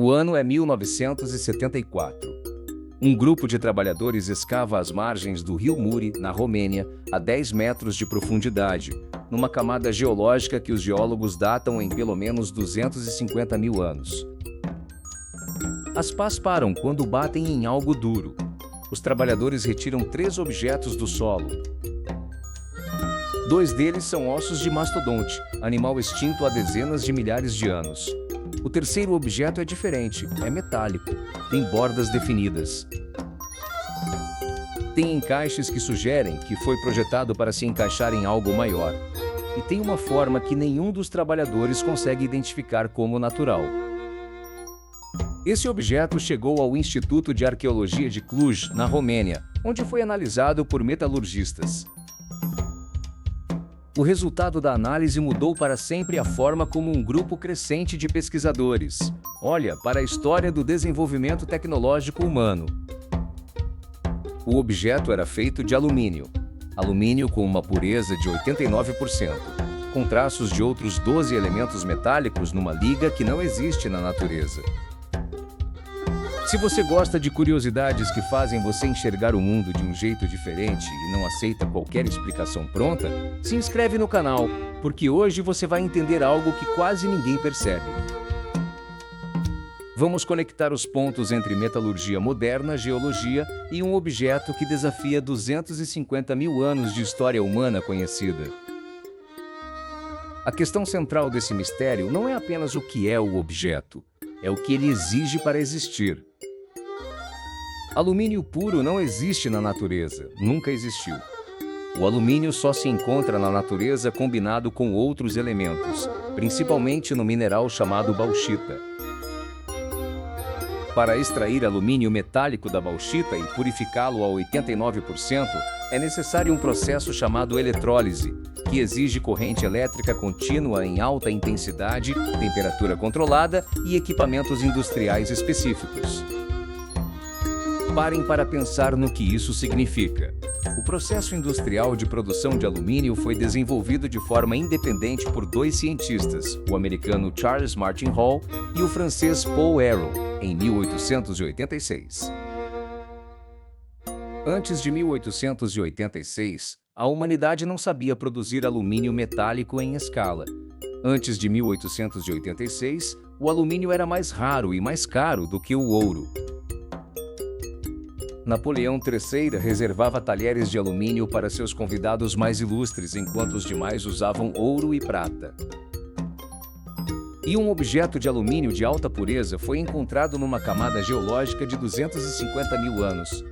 O ano é 1974. Um grupo de trabalhadores escava as margens do rio Muri, na Romênia, a 10 metros de profundidade, numa camada geológica que os geólogos datam em pelo menos 250 mil anos. As pás param quando batem em algo duro. Os trabalhadores retiram 3 objetos do solo. 2 deles são ossos de mastodonte, animal extinto há dezenas de milhares de anos. O terceiro objeto é diferente, é metálico, tem bordas definidas. Tem encaixes que sugerem que foi projetado para se encaixar em algo maior. E tem uma forma que nenhum dos trabalhadores consegue identificar como natural. Esse objeto chegou ao Instituto de Arqueologia de Cluj, na Romênia, onde foi analisado por metalurgistas. O resultado da análise mudou para sempre a forma como um grupo crescente de pesquisadores olha para a história do desenvolvimento tecnológico humano. O objeto era feito de alumínio. Alumínio com uma pureza de 89%, com traços de outros 12 elementos metálicos numa liga que não existe na natureza. Se você gosta de curiosidades que fazem você enxergar o mundo de um jeito diferente e não aceita qualquer explicação pronta, se inscreve no canal, porque hoje você vai entender algo que quase ninguém percebe. Vamos conectar os pontos entre metalurgia moderna, geologia e um objeto que desafia 250 mil anos de história humana conhecida. A questão central desse mistério não é apenas o que é o objeto, é o que ele exige para existir. Alumínio puro não existe na natureza, nunca existiu. O alumínio só se encontra na natureza combinado com outros elementos, principalmente no mineral chamado bauxita. Para extrair alumínio metálico da bauxita e purificá-lo a 89%, é necessário um processo chamado eletrólise, que exige corrente elétrica contínua em alta intensidade, temperatura controlada e equipamentos industriais específicos. Parem para pensar no que isso significa. O processo industrial de produção de alumínio foi desenvolvido de forma independente por 2 cientistas, o americano Charles Martin Hall e o francês Paul Héroult, em 1886. Antes de 1886, a humanidade não sabia produzir alumínio metálico em escala. Antes de 1886, o alumínio era mais raro e mais caro do que o ouro. Napoleão III reservava talheres de alumínio para seus convidados mais ilustres, enquanto os demais usavam ouro e prata. E um objeto de alumínio de alta pureza foi encontrado numa camada geológica de 250 mil anos.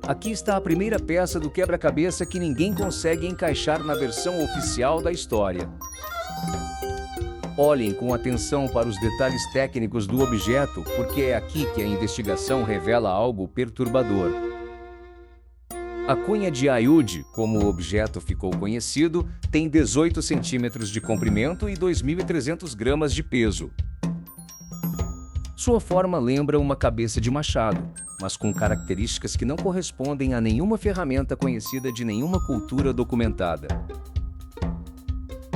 Aqui está a primeira peça do quebra-cabeça que ninguém consegue encaixar na versão oficial da história. Olhem com atenção para os detalhes técnicos do objeto, porque é aqui que a investigação revela algo perturbador. A cunha de Ayud, como o objeto ficou conhecido, tem 18 centímetros de comprimento e 2.300 gramas de peso. Sua forma lembra uma cabeça de machado, mas com características que não correspondem a nenhuma ferramenta conhecida de nenhuma cultura documentada.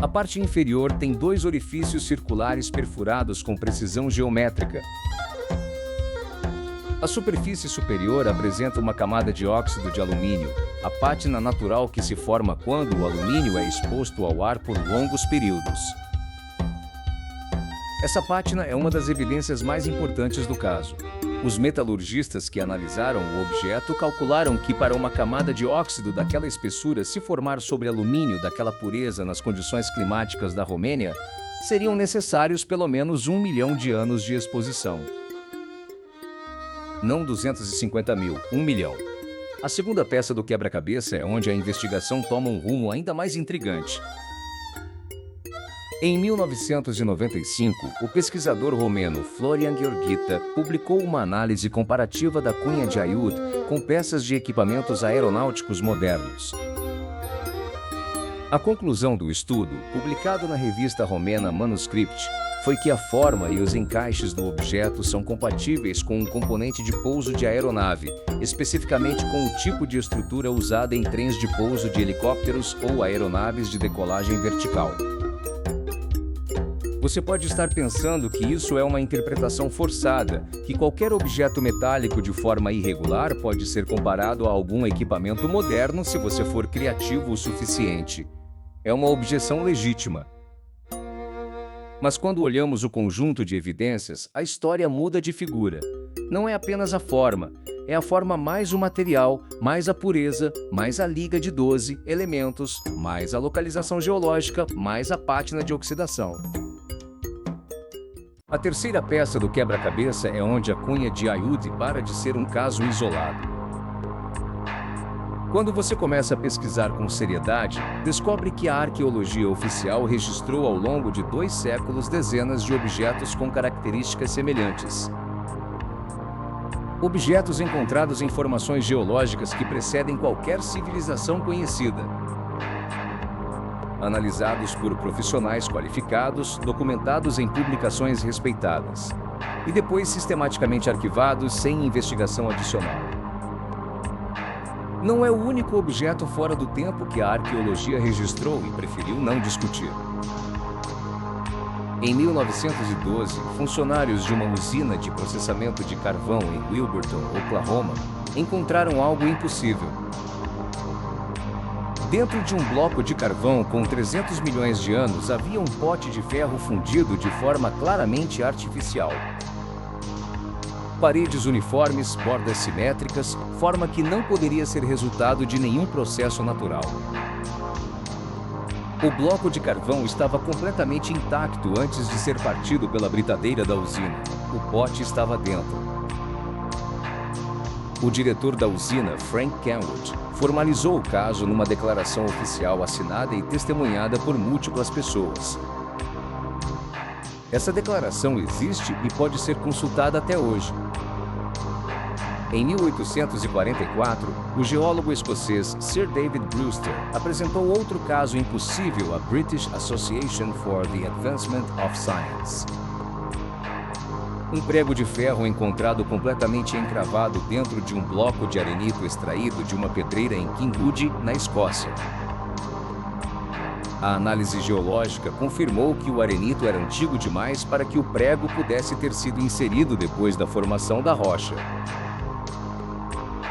A parte inferior tem 2 orifícios circulares perfurados com precisão geométrica. A superfície superior apresenta uma camada de óxido de alumínio, a pátina natural que se forma quando o alumínio é exposto ao ar por longos períodos. Essa pátina é uma das evidências mais importantes do caso. Os metalurgistas que analisaram o objeto calcularam que para uma camada de óxido daquela espessura se formar sobre alumínio daquela pureza nas condições climáticas da Romênia, seriam necessários pelo menos 1 milhão de anos de exposição. Não 250 mil, 1 milhão. A segunda peça do quebra-cabeça é onde a investigação toma um rumo ainda mais intrigante. Em 1995, o pesquisador romeno Florian Gheorghita publicou uma análise comparativa da cunha de Ayud com peças de equipamentos aeronáuticos modernos. A conclusão do estudo, publicado na revista romena Manuscript, foi que a forma e os encaixes do objeto são compatíveis com um componente de pouso de aeronave, especificamente com o tipo de estrutura usada em trens de pouso de helicópteros ou aeronaves de decolagem vertical. Você pode estar pensando que isso é uma interpretação forçada, que qualquer objeto metálico de forma irregular pode ser comparado a algum equipamento moderno se você for criativo o suficiente. É uma objeção legítima. Mas quando olhamos o conjunto de evidências, a história muda de figura. Não é apenas a forma, é a forma mais o material, mais a pureza, mais a liga de 12 elementos, mais a localização geológica, mais a pátina de oxidação. A terceira peça do quebra-cabeça é onde a cunha de Ayud para de ser um caso isolado. Quando você começa a pesquisar com seriedade, descobre que a arqueologia oficial registrou ao longo de 2 séculos dezenas de objetos com características semelhantes. Objetos encontrados em formações geológicas que precedem qualquer civilização conhecida. Analisados por profissionais qualificados, documentados em publicações respeitadas. E depois sistematicamente arquivados sem investigação adicional. Não é o único objeto fora do tempo que a arqueologia registrou e preferiu não discutir. Em 1912, funcionários de uma usina de processamento de carvão em Wilburton, Oklahoma, encontraram algo impossível. Dentro de um bloco de carvão com 300 milhões de anos havia um pote de ferro fundido de forma claramente artificial. Paredes uniformes, bordas simétricas, forma que não poderia ser resultado de nenhum processo natural. O bloco de carvão estava completamente intacto antes de ser partido pela britadeira da usina. O pote estava dentro. O diretor da usina, Frank Kenwood, formalizou o caso numa declaração oficial assinada e testemunhada por múltiplas pessoas. Essa declaração existe e pode ser consultada até hoje. Em 1844, o geólogo escocês Sir David Brewster apresentou outro caso impossível à British Association for the Advancement of Science. Um prego de ferro encontrado completamente encravado dentro de um bloco de arenito extraído de uma pedreira em Kingoody, na Escócia. A análise geológica confirmou que o arenito era antigo demais para que o prego pudesse ter sido inserido depois da formação da rocha.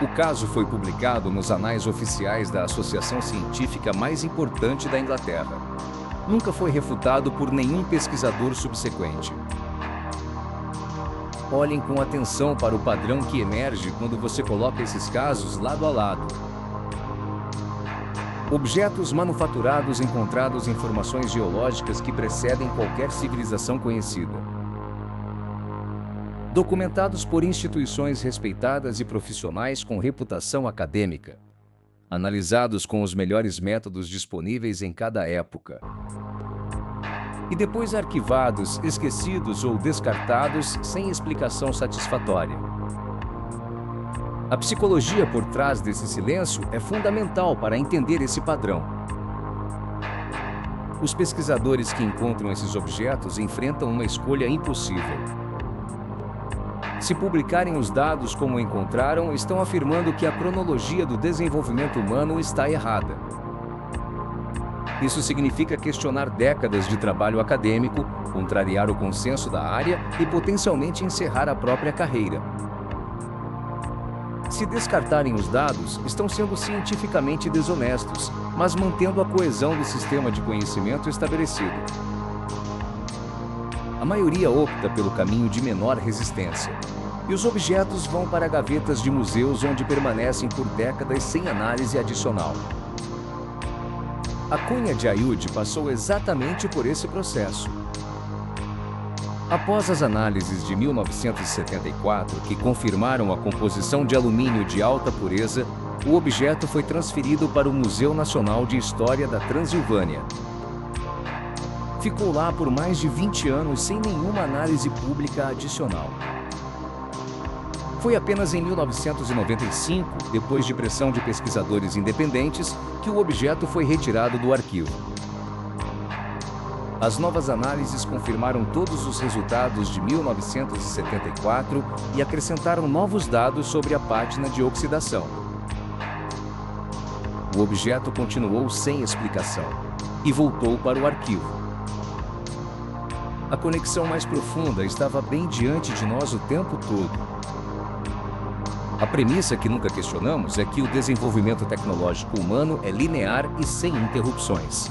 O caso foi publicado nos anais oficiais da associação científica mais importante da Inglaterra. Nunca foi refutado por nenhum pesquisador subsequente. Olhem com atenção para o padrão que emerge quando você coloca esses casos lado a lado. Objetos manufaturados encontrados em formações geológicas que precedem qualquer civilização conhecida. Documentados por instituições respeitadas e profissionais com reputação acadêmica. Analisados com os melhores métodos disponíveis em cada época. E depois arquivados, esquecidos ou descartados sem explicação satisfatória. A psicologia por trás desse silêncio é fundamental para entender esse padrão. Os pesquisadores que encontram esses objetos enfrentam uma escolha impossível. Se publicarem os dados como encontraram, estão afirmando que a cronologia do desenvolvimento humano está errada. Isso significa questionar décadas de trabalho acadêmico, contrariar o consenso da área e potencialmente encerrar a própria carreira. Se descartarem os dados, estão sendo cientificamente desonestos, mas mantendo a coesão do sistema de conhecimento estabelecido. A maioria opta pelo caminho de menor resistência. E os objetos vão para gavetas de museus onde permanecem por décadas sem análise adicional. A cunha de Ayud passou exatamente por esse processo. Após as análises de 1974, que confirmaram a composição de alumínio de alta pureza, o objeto foi transferido para o Museu Nacional de História da Transilvânia. Ficou lá por mais de 20 anos sem nenhuma análise pública adicional. Foi apenas em 1995, depois de pressão de pesquisadores independentes, que o objeto foi retirado do arquivo. As novas análises confirmaram todos os resultados de 1974 e acrescentaram novos dados sobre a pátina de oxidação. O objeto continuou sem explicação e voltou para o arquivo. A conexão mais profunda estava bem diante de nós o tempo todo. A premissa que nunca questionamos é que o desenvolvimento tecnológico humano é linear e sem interrupções.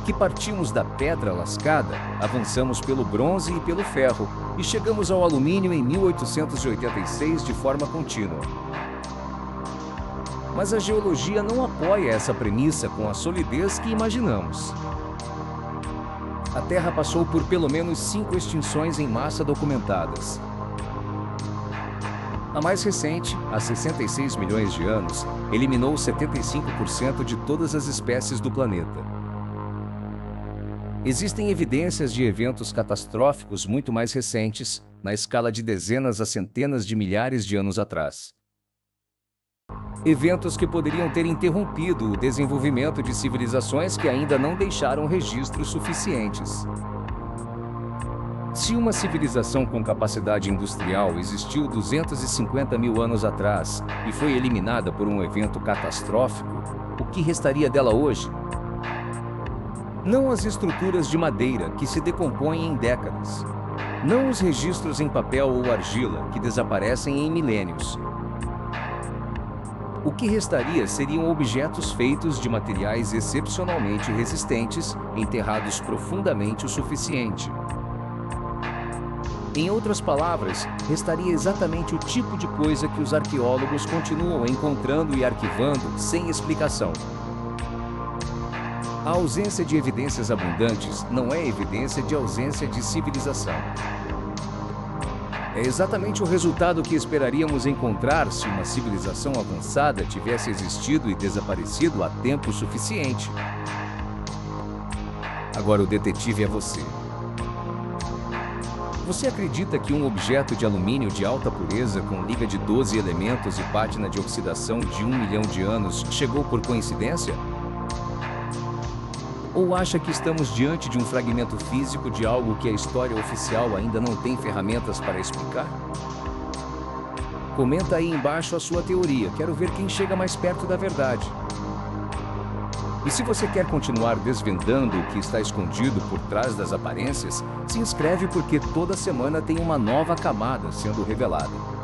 Que partimos da pedra lascada, avançamos pelo bronze e pelo ferro, e chegamos ao alumínio em 1886 de forma contínua. Mas a geologia não apoia essa premissa com a solidez que imaginamos. A Terra passou por pelo menos 5 extinções em massa documentadas. A mais recente, há 66 milhões de anos, eliminou 75% de todas as espécies do planeta. Existem evidências de eventos catastróficos muito mais recentes, na escala de dezenas a centenas de milhares de anos atrás. Eventos que poderiam ter interrompido o desenvolvimento de civilizações que ainda não deixaram registros suficientes. Se uma civilização com capacidade industrial existiu 250 mil anos atrás e foi eliminada por um evento catastrófico, o que restaria dela hoje? Não as estruturas de madeira, que se decompõem em décadas. Não os registros em papel ou argila, que desaparecem em milênios. O que restaria seriam objetos feitos de materiais excepcionalmente resistentes, enterrados profundamente o suficiente. Em outras palavras, restaria exatamente o tipo de coisa que os arqueólogos continuam encontrando e arquivando sem explicação. A ausência de evidências abundantes não é evidência de ausência de civilização. É exatamente o resultado que esperaríamos encontrar se uma civilização avançada tivesse existido e desaparecido há tempo suficiente. Agora o detetive é você. Você acredita que um objeto de alumínio de alta pureza com liga de 12 elementos e pátina de oxidação de 1 milhão de anos chegou por coincidência? Ou acha que estamos diante de um fragmento físico de algo que a história oficial ainda não tem ferramentas para explicar? Comenta aí embaixo a sua teoria, quero ver quem chega mais perto da verdade. E se você quer continuar desvendando o que está escondido por trás das aparências, se inscreve porque toda semana tem uma nova camada sendo revelada.